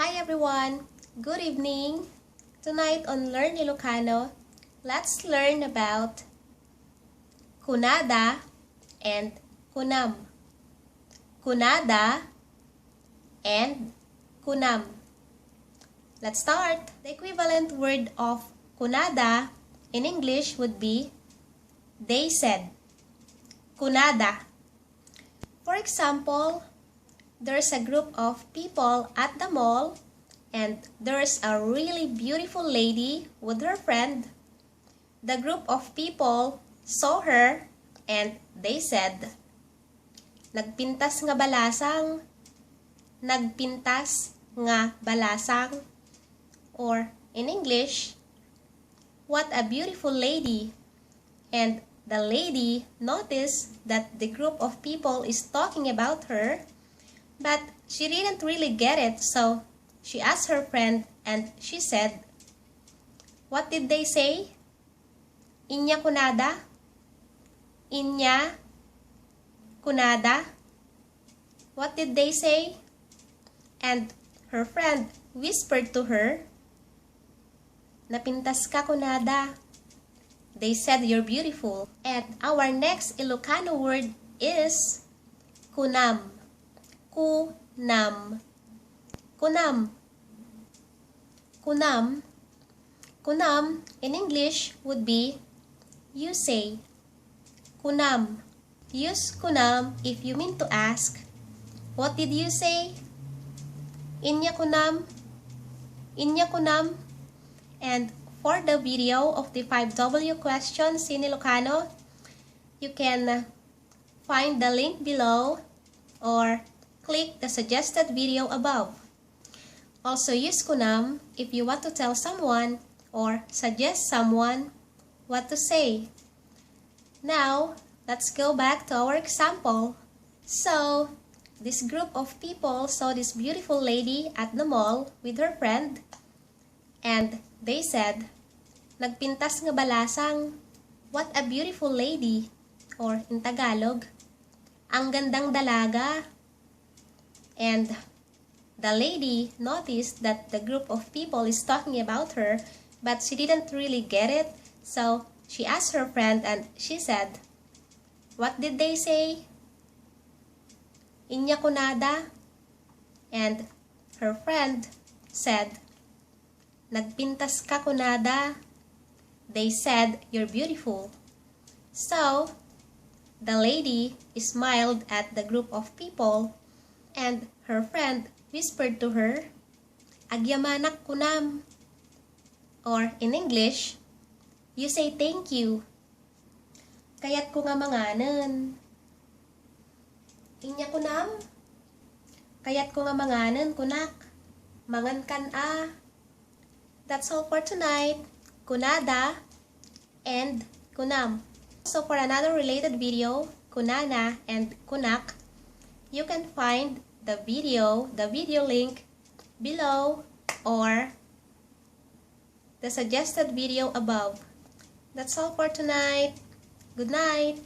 Hi everyone! Good evening! Tonight on Learn Ilocano, let's learn about Kunada and Kunam. Kunada and Kunam. Let's start. The equivalent word of Kunada in English would be they said. Kunada. For example, there's a group of people at the mall and there's a really beautiful lady with her friend. The group of people saw her and they said, "Nagpintas nga balasang." Nagpintas nga balasang. Or in English, "What a beautiful lady." And the lady noticed that the group of people is talking about her, but she didn't really get it, so she asked her friend and she said, "What did they say? Inya kunada? Inya kunada? What did they say?" And her friend whispered to her, "Napintas ka kunada. They said you're beautiful." And our next Ilocano word is kunam. Kunam. Kunam. Kunam. Kunam in English would be you say. Kunam. Use kunam if you mean to ask, "What did you say?" Inya kunam. Inya kunam. And for the video of the 5W questions in Ilocano, you can find the link below or click the suggested video above. Also use kunam if you want to tell someone or suggest someone what to say. Now, let's go back to our example. So, this group of people saw this beautiful lady at the mall with her friend and they said, "Nagpintas nga balasang." What a beautiful lady. Or in Tagalog, ang gandang dalaga. And the lady noticed that the group of people is talking about her, but she didn't really get it, so she asked her friend and she said, "What did they say? Inya kunada?" And her friend said, "Nagpintas ka kunada. They said you're beautiful." So, the lady smiled at the group of people and her friend whispered to her, "Agyamanak kunam." Or in English, you say thank you. "Kayat ko nga manganin." Inya kunam? Kayat ko nga manganin, kunak. Mangan kan a. That's all for tonight. Kunada and Kunam. So for another related video, Kunana and Kunak, you can find the video link below or the suggested video above. That's all for tonight. Good night.